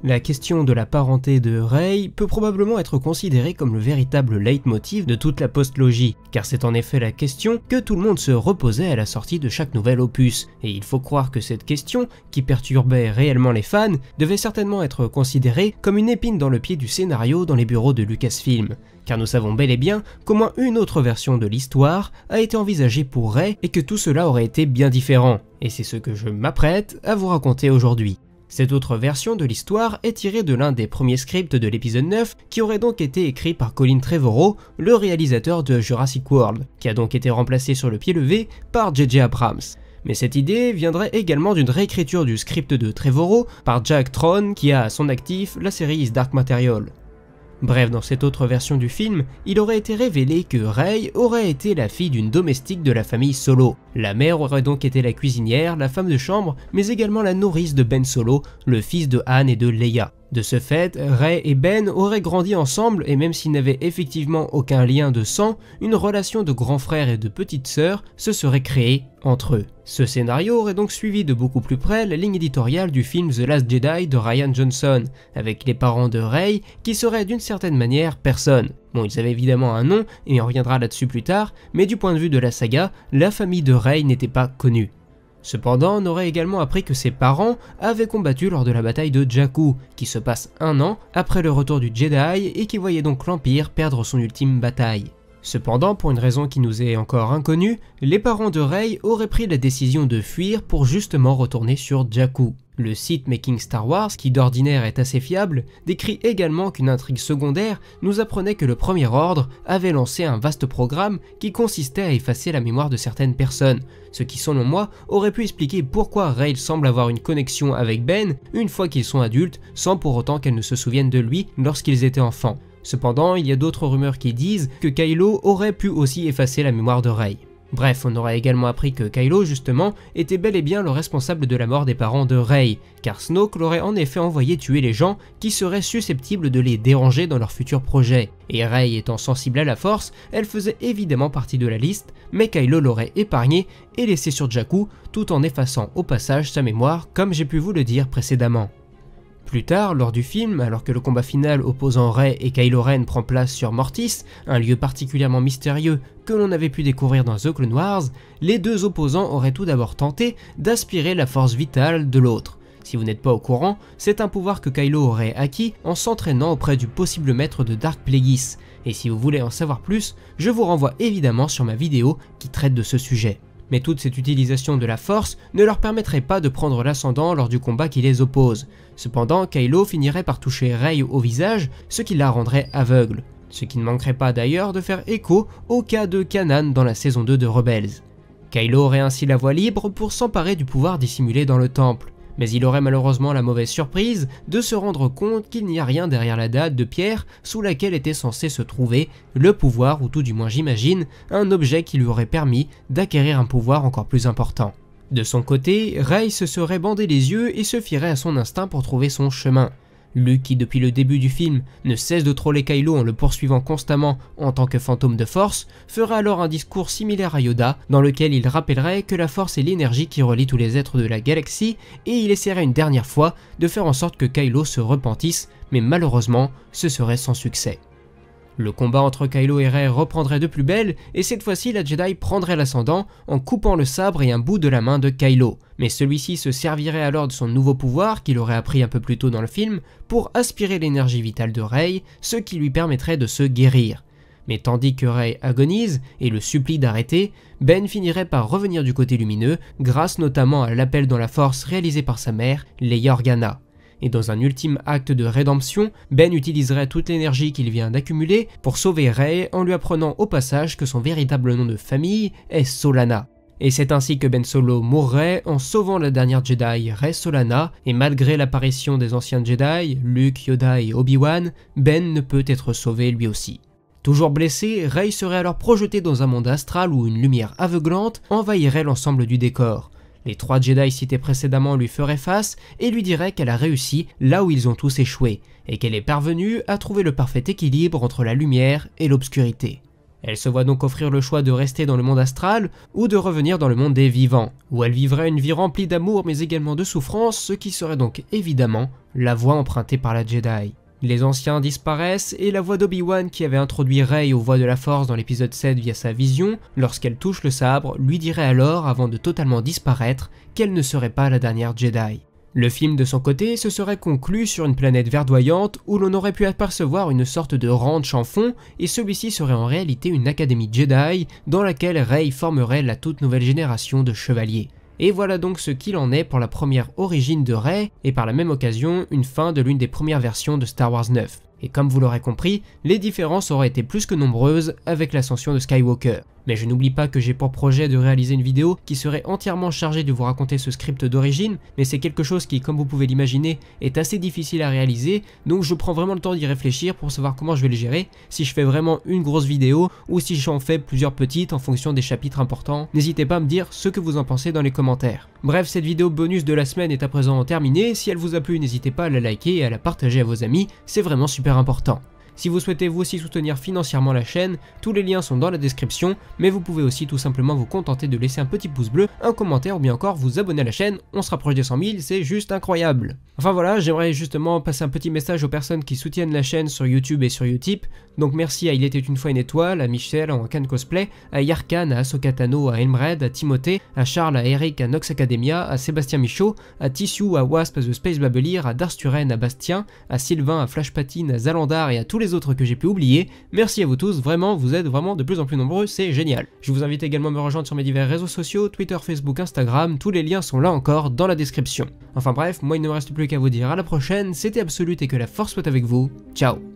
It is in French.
La question de la parenté de Rey peut probablement être considérée comme le véritable leitmotiv de toute la postlogie, car c'est en effet la question que tout le monde se reposait à la sortie de chaque nouvel opus, et il faut croire que cette question, qui perturbait réellement les fans, devait certainement être considérée comme une épine dans le pied du scénario dans les bureaux de Lucasfilm, car nous savons bel et bien qu'au moins une autre version de l'histoire a été envisagée pour Rey et que tout cela aurait été bien différent, et c'est ce que je m'apprête à vous raconter aujourd'hui. Cette autre version de l'histoire est tirée de l'un des premiers scripts de l'épisode 9 qui aurait donc été écrit par Colin Trevorrow, le réalisateur de Jurassic World, qui a donc été remplacé sur le pied levé par J.J. Abrams. Mais cette idée viendrait également d'une réécriture du script de Trevorrow par Jack Tron qui a à son actif la série Dark Material. Bref, dans cette autre version du film, il aurait été révélé que Rey aurait été la fille d'une domestique de la famille Solo. La mère aurait donc été la cuisinière, la femme de chambre, mais également la nourrice de Ben Solo, le fils de Han et de Leia. De ce fait, Rey et Ben auraient grandi ensemble et même s'ils n'avaient effectivement aucun lien de sang, une relation de grand frère et de petite sœur se serait créée entre eux. Ce scénario aurait donc suivi de beaucoup plus près la ligne éditoriale du film The Last Jedi de Rian Johnson, avec les parents de Rey qui seraient d'une certaine manière personne. Bon, ils avaient évidemment un nom, et on reviendra là-dessus plus tard, mais du point de vue de la saga, la famille de Rey n'était pas connue. Cependant, on aurait également appris que ses parents avaient combattu lors de la bataille de Jakku, qui se passe 1 an après le retour du Jedi et qui voyait donc l'Empire perdre son ultime bataille. Cependant, pour une raison qui nous est encore inconnue, les parents de Rey auraient pris la décision de fuir pour justement retourner sur Jakku. Le site Making Star Wars, qui d'ordinaire est assez fiable, décrit également qu'une intrigue secondaire nous apprenait que le Premier Ordre avait lancé un vaste programme qui consistait à effacer la mémoire de certaines personnes, ce qui selon moi aurait pu expliquer pourquoi Rey semble avoir une connexion avec Ben une fois qu'ils sont adultes, sans pour autant qu'elle ne se souvienne de lui lorsqu'ils étaient enfants. Cependant, il y a d'autres rumeurs qui disent que Kylo aurait pu aussi effacer la mémoire de Rey. Bref, on aurait également appris que Kylo, justement, était bel et bien le responsable de la mort des parents de Rey, car Snoke l'aurait en effet envoyé tuer les gens qui seraient susceptibles de les déranger dans leurs futurs projets. Et Rey étant sensible à la Force, elle faisait évidemment partie de la liste, mais Kylo l'aurait épargné et laissé sur Jakku, tout en effaçant au passage sa mémoire, comme j'ai pu vous le dire précédemment. Plus tard, lors du film, alors que le combat final opposant Rey et Kylo Ren prend place sur Mortis, un lieu particulièrement mystérieux que l'on avait pu découvrir dans The Clone Wars, les deux opposants auraient tout d'abord tenté d'aspirer la force vitale de l'autre. Si vous n'êtes pas au courant, c'est un pouvoir que Kylo aurait acquis en s'entraînant auprès du possible maître de Dark Plagueis, et si vous voulez en savoir plus, je vous renvoie évidemment sur ma vidéo qui traite de ce sujet. Mais toute cette utilisation de la force ne leur permettrait pas de prendre l'ascendant lors du combat qui les oppose. Cependant, Kylo finirait par toucher Rey au visage, ce qui la rendrait aveugle. Ce qui ne manquerait pas d'ailleurs de faire écho au cas de Kanan dans la saison 2 de Rebels. Kylo aurait ainsi la voie libre pour s'emparer du pouvoir dissimulé dans le temple. Mais il aurait malheureusement la mauvaise surprise de se rendre compte qu'il n'y a rien derrière la dalle de pierre sous laquelle était censé se trouver le pouvoir, ou tout du moins j'imagine, un objet qui lui aurait permis d'acquérir un pouvoir encore plus important. De son côté, Rey se serait bandé les yeux et se fierait à son instinct pour trouver son chemin. Luke, qui depuis le début du film ne cesse de troller Kylo en le poursuivant constamment en tant que fantôme de force, fera alors un discours similaire à Yoda dans lequel il rappellerait que la force est l'énergie qui relie tous les êtres de la galaxie et il essaierait une dernière fois de faire en sorte que Kylo se repentisse, mais malheureusement ce serait sans succès. Le combat entre Kylo et Rey reprendrait de plus belle et cette fois-ci la Jedi prendrait l'ascendant en coupant le sabre et un bout de la main de Kylo. Mais celui-ci se servirait alors de son nouveau pouvoir qu'il aurait appris un peu plus tôt dans le film pour aspirer l'énergie vitale de Rey, ce qui lui permettrait de se guérir. Mais tandis que Rey agonise et le supplie d'arrêter, Ben finirait par revenir du côté lumineux grâce notamment à l'appel dans la force réalisé par sa mère, Leia Organa. Et dans un ultime acte de rédemption, Ben utiliserait toute l'énergie qu'il vient d'accumuler pour sauver Rey en lui apprenant au passage que son véritable nom de famille est Solana. Et c'est ainsi que Ben Solo mourrait en sauvant la dernière Jedi Rey Solana, et malgré l'apparition des anciens Jedi, Luke, Yoda et Obi-Wan, Ben ne peut être sauvé lui aussi. Toujours blessé, Rey serait alors projeté dans un monde astral où une lumière aveuglante envahirait l'ensemble du décor. Les 3 Jedi cités précédemment lui feraient face et lui diraient qu'elle a réussi là où ils ont tous échoué, et qu'elle est parvenue à trouver le parfait équilibre entre la lumière et l'obscurité. Elle se voit donc offrir le choix de rester dans le monde astral ou de revenir dans le monde des vivants, où elle vivrait une vie remplie d'amour mais également de souffrance, ce qui serait donc évidemment la voie empruntée par la Jedi. Les anciens disparaissent et la voix d'Obi-Wan qui avait introduit Rey aux voies de la Force dans l'épisode 7 via sa vision, lorsqu'elle touche le sabre, lui dirait alors, avant de totalement disparaître, qu'elle ne serait pas la dernière Jedi. Le film de son côté se serait conclu sur une planète verdoyante où l'on aurait pu apercevoir une sorte de ranch en fond et celui-ci serait en réalité une académie Jedi dans laquelle Rey formerait la toute nouvelle génération de chevaliers. Et voilà donc ce qu'il en est pour la première origine de Rey et par la même occasion une fin de l'une des premières versions de Star Wars 9. Et comme vous l'aurez compris, les différences auraient été plus que nombreuses avec l'ascension de Skywalker. Mais je n'oublie pas que j'ai pour projet de réaliser une vidéo qui serait entièrement chargée de vous raconter ce script d'origine, mais c'est quelque chose qui, comme vous pouvez l'imaginer, est assez difficile à réaliser, donc je prends vraiment le temps d'y réfléchir pour savoir comment je vais le gérer, si je fais vraiment une grosse vidéo, ou si j'en fais plusieurs petites en fonction des chapitres importants. N'hésitez pas à me dire ce que vous en pensez dans les commentaires. Bref, cette vidéo bonus de la semaine est à présent terminée, si elle vous a plu n'hésitez pas à la liker et à la partager à vos amis, c'est vraiment super important. Si vous souhaitez vous aussi soutenir financièrement la chaîne, tous les liens sont dans la description, mais vous pouvez aussi tout simplement vous contenter de laisser un petit pouce bleu, un commentaire ou bien encore vous abonner à la chaîne, on se rapproche des 100 000, c'est juste incroyable. Enfin voilà, j'aimerais justement passer un petit message aux personnes qui soutiennent la chaîne sur YouTube et sur Utip, donc merci à Il était une fois une étoile, à Michel en Can Cosplay, à Yarkan, à Ahsoka Tano, à Elmred, à Timothée, à Charles, à Eric, à Nox Academia, à Sébastien Michaud, à Tissue, à Wasp, à The Space Babelier, à Darsturen, à Bastien, à Sylvain, à Flash Patine, à Zalandar et à tous les autres que j'ai pu oublier. Merci à vous tous, vraiment, vous êtes vraiment de plus en plus nombreux, c'est génial. Je vous invite également à me rejoindre sur mes divers réseaux sociaux, Twitter, Facebook, Instagram, tous les liens sont là encore dans la description. Enfin bref, moi il ne me reste plus qu'à vous dire à la prochaine, c'était Absolute et que la force soit avec vous, ciao.